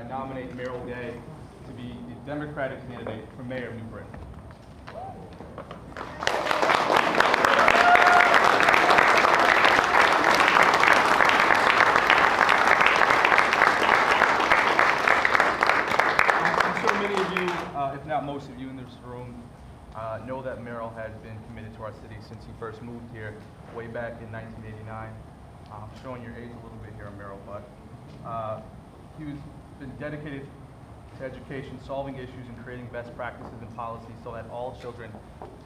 nominate Merrill Gay to be the Democratic candidate for mayor of New Britain. I'm sure many of you, if not most of you in this room, know that Merrill has been committed to our city since he first moved here way back in 1989. I'm showing your age a little bit here, Merrill, but he's been dedicated to education, solving issues, and creating best practices and policies so that all children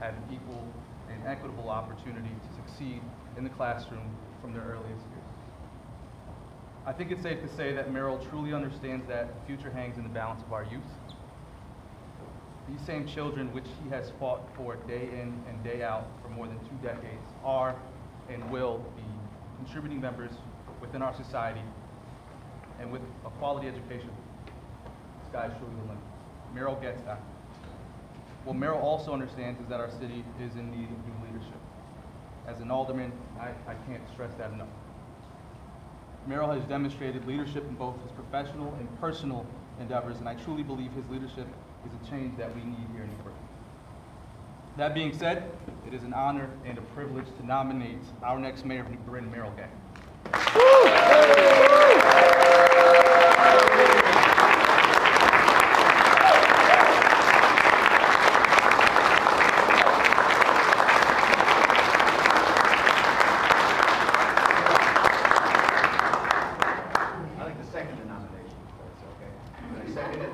have an equal and equitable opportunity to succeed in the classroom from their earliest years. I think it's safe to say that Merrill truly understands that the future hangs in the balance of our youth. These same children, which he has fought for day in and day out for more than 2 decades, are and will be contributing members within our society, and with a quality education, the sky is truly the limit. Merrill gets that. What Merrill also understands is that our city is in need of new leadership. As an alderman, I can't stress that enough. Merrill has demonstrated leadership in both his professional and personal endeavors, and I truly believe his leadership is a change that we need here in New Britain. That being said, it is an honor and a privilege to nominate our next mayor of New Britain, Merrill Gay. I'd like to second the nomination, if that's okay. Can I second it?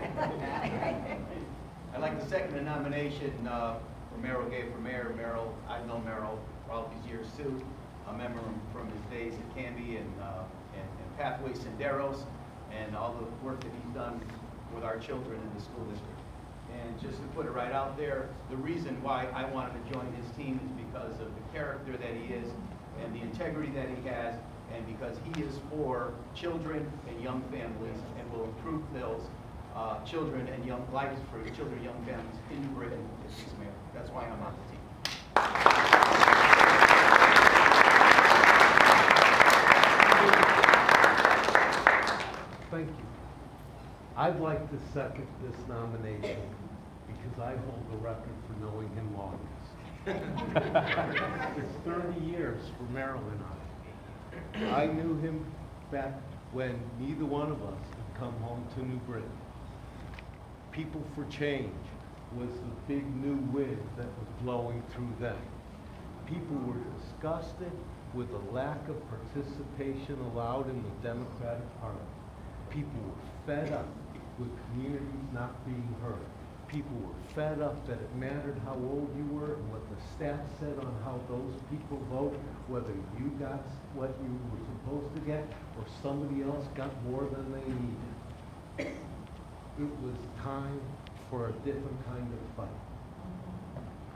I'd like to second the nomination for Merrill Gay for mayor. Merrill, I've known Merrill for all these years too. I remember him from his days at Canby and Pathway Senderos, and all the work that he's done with our children in the school district. And just to put it right out there, the reason why I wanted to join his team is because of the character that he is and the integrity that he has, and because he is for children and young families and will improve those children and young lives for children and young families in New Britain as his mayor. That's why I'm on the team. Thank you. I'd like to second this nomination because I hold the record for knowing him longest. It's 30 years for Merrill and I. I knew him back when neither one of us had come home to New Britain. People for Change was the big new wind that was blowing through them. People were disgusted with the lack of participation allowed in the Democratic Party. People were fed up with communities not being heard. People were fed up that it mattered how old you were and what the stats said on how those people vote, whether you got what you were supposed to get or somebody else got more than they needed. It was time for a different kind of fight.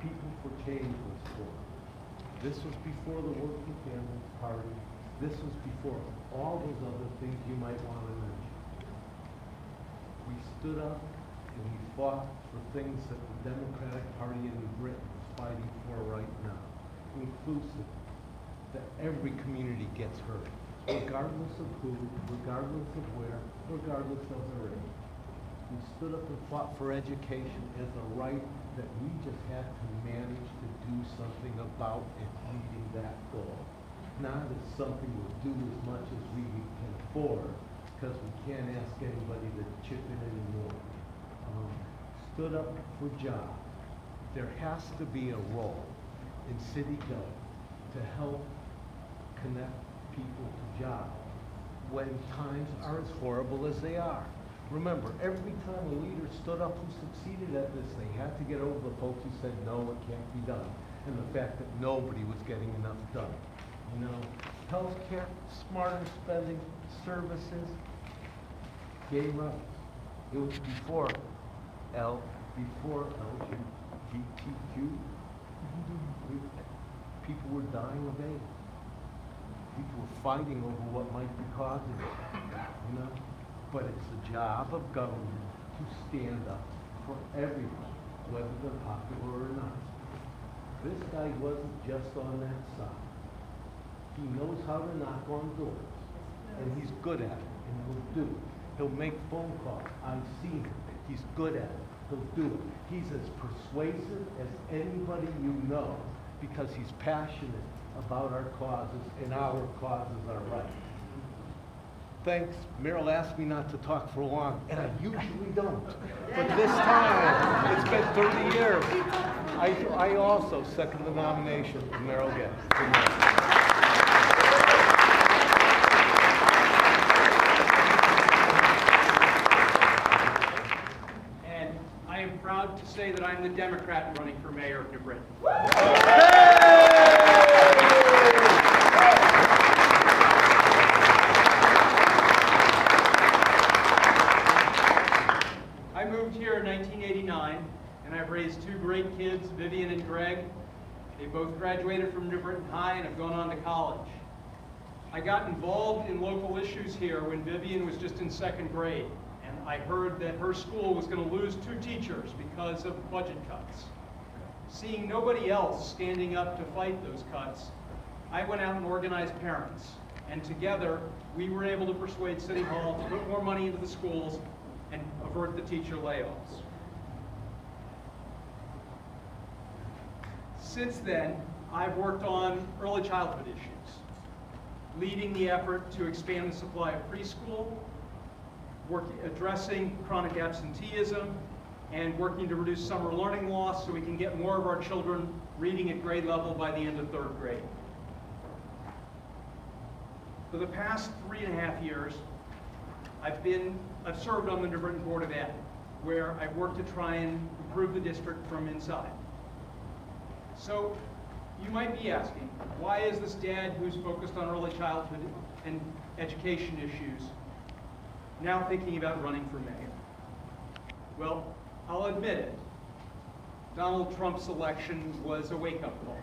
People for Change was formed. This was before the Working Families Party. This was before all those other things you might want to mention. We stood up and we fought for things that the Democratic Party in New Britain is fighting for right now. Inclusive, that every community gets heard, regardless of who, regardless of where, regardless of their age. We stood up and fought for education as a right that we just had to manage to do something about in meeting that goal. Not as something we'll do as much as we can afford, because we can't ask anybody to chip in anymore. Stood up for jobs. There has to be a role in city government to help connect people to jobs when times are as horrible as they are. Remember, every time a leader stood up who succeeded at this, they had to get over the folks who said, no, it can't be done. And the fact that nobody was getting enough done. You know, healthcare, smarter spending, services, gay rights. It was before LGBTQ. People were dying of AIDS. People were fighting over what might be causing it, you know? But it's the job of government to stand up for everyone, whether they're popular or not. This guy wasn't just on that side. He knows how to knock on doors, and he's good at it, and he'll do it. He'll make phone calls. I've seen him. He's good at it. He'll do it. He's as persuasive as anybody you know because he's passionate about our causes, and our causes are right. Thanks. Merrill asked me not to talk for long, and I usually don't. But this time, it's been 30 years. I also second the nomination of Merrill Gay. And I am proud to say that I'm the Democrat running for mayor of New Britain. I moved here in 1989, and I've raised two great kids, Vivian and Greg. They both graduated from New Britain High and have gone on to college. I got involved in local issues here when Vivian was just in second grade, and I heard that her school was going to lose 2 teachers because of budget cuts. Seeing nobody else standing up to fight those cuts, I went out and organized parents, and together we were able to persuade City Hall to put more money into the schools and avert the teacher layoffs. Since then, I've worked on early childhood issues, leading the effort to expand the supply of preschool, addressing chronic absenteeism, and working to reduce summer learning loss so we can get more of our children reading at grade level by the end of 3rd grade. For the past 3.5 years, I've served on the New Britain Board of Ed, where I've worked to try and improve the district from inside. So you might be asking, why is this dad who's focused on early childhood and education issues now thinking about running for mayor? Well, I'll admit it. Donald Trump's election was a wake-up call.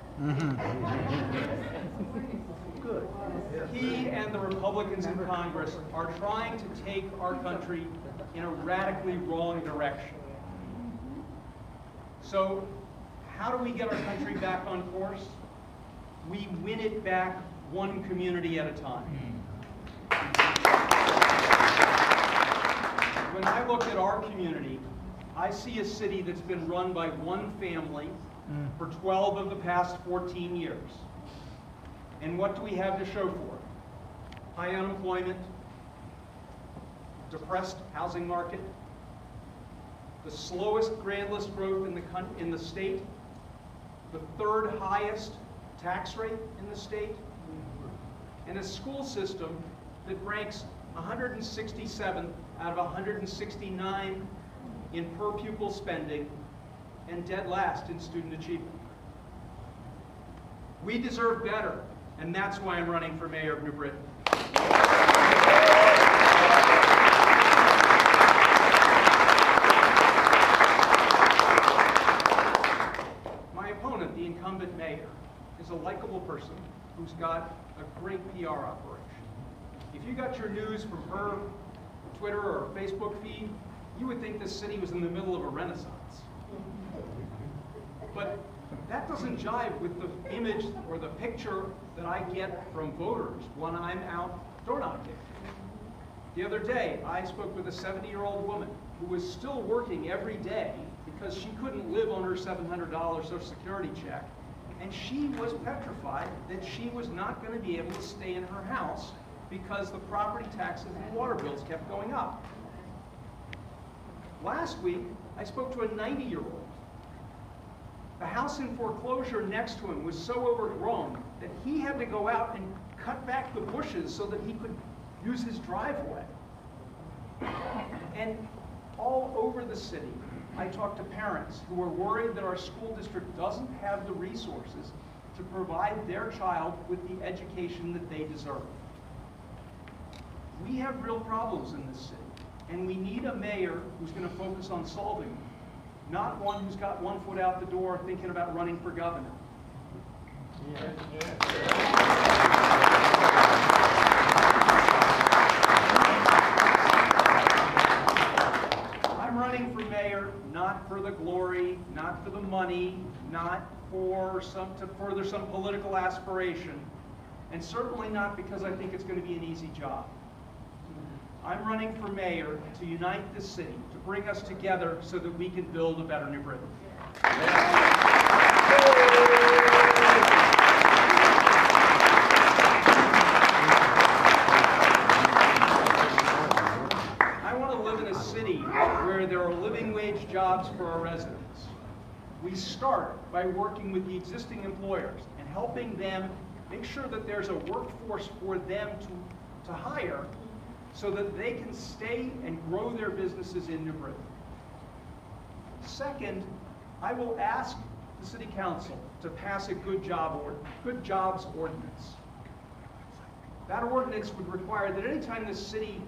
Good. He and the Republicans in Congress are trying to take our country in a radically wrong direction. So, how do we get our country back on course? We win it back one community at a time. When I look at our community, I see a city that's been run by one family for 12 of the past 14 years. And what do we have to show for it? High unemployment, depressed housing market, the slowest, grandest growth in the state, the 3rd highest tax rate in the state, and a school system that ranks 167th out of 169 in per pupil spending and dead last in student achievement. We deserve better, and that's why I'm running for mayor of New Britain. My opponent, the incumbent mayor, is a likable person who's got a great PR operation. If you got your news from her Twitter or Facebook feed, you would think this city was in the middle of a renaissance. But that doesn't jive with the image or the picture that I get from voters when I'm out door knocking. The other day, I spoke with a 70-year-old woman who was still working every day because she couldn't live on her $700 Social Security check, and she was petrified that she was not going to be able to stay in her house because the property taxes and water bills kept going up. Last week, I spoke to a 90-year-old. The house in foreclosure next to him was so overgrown that he had to go out and cut back the bushes so that he could use his driveway. And all over the city, I talk to parents who are worried that our school district doesn't have the resources to provide their child with the education that they deserve. We have real problems in this city, and we need a mayor who's going to focus on solving them, not one who's got one foot out the door thinking about running for governor. I'm running for mayor not for the glory, not for the money, not for to further some political aspiration, and certainly not because I think it's going to be an easy job. I'm running for mayor to unite this city, to bring us together so that we can build a better New Britain. I want to live in a city where there are living wage jobs for our residents. We start by working with the existing employers and helping them make sure that there's a workforce for them to hire so that they can stay and grow their businesses in New Britain. Second, I will ask the City Council to pass a good jobs ordinance. That ordinance would require that anytime the city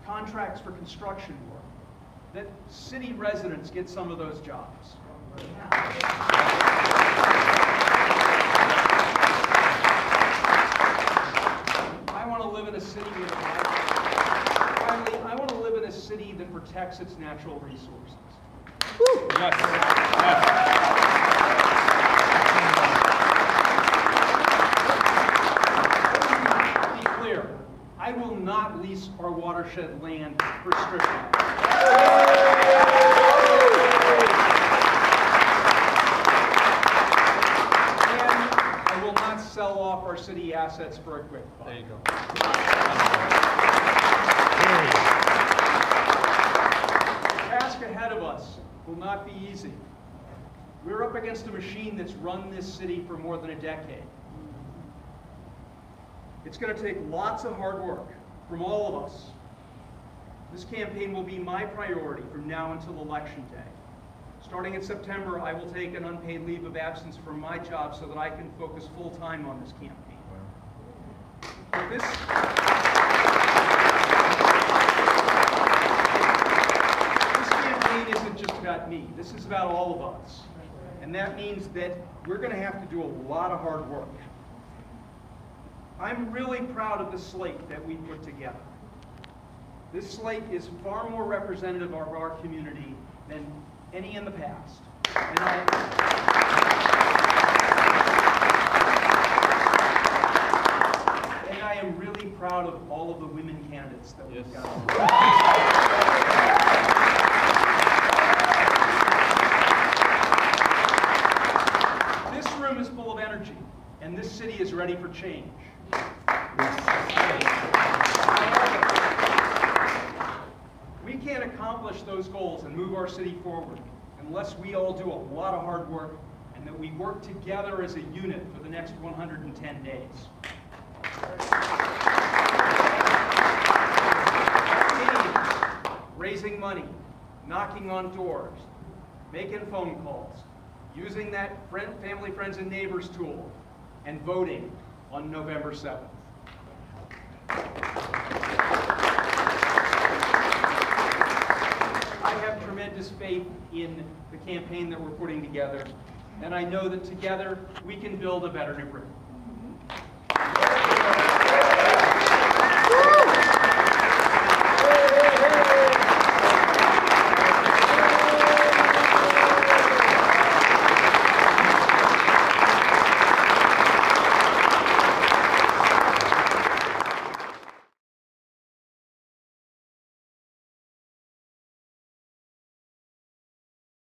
contracts for construction work, that city residents get some of those jobs. I want to live in a city finally, I want to live in a city that protects its natural resources. Yes. To be clear, I will not lease our watershed land for stripping. Sell off our city assets for a quick buck. There you go. The task ahead of us will not be easy. We're up against a machine that's run this city for more than a decade. It's going to take lots of hard work from all of us. This campaign will be my priority from now until Election Day. Starting in September, I will take an unpaid leave of absence from my job so that I can focus full-time on this campaign. But this campaign isn't just about me. This is about all of us. And that means that we're going to have to do a lot of hard work. I'm really proud of the slate that we put together. This slate is far more representative of our community than any in the past. And I am really proud of all of the women candidates that we've got. This room is full of energy, and this city is ready for change. We can't accomplish those goals and move our city forward unless we all do a lot of hard work and that we work together as a unit for the next 110 days. Raising money, knocking on doors, making phone calls, using that family, friends, and neighbors tool, and voting on November 7th. I have tremendous faith in the campaign that we're putting together, and I know that together we can build a better New Britain.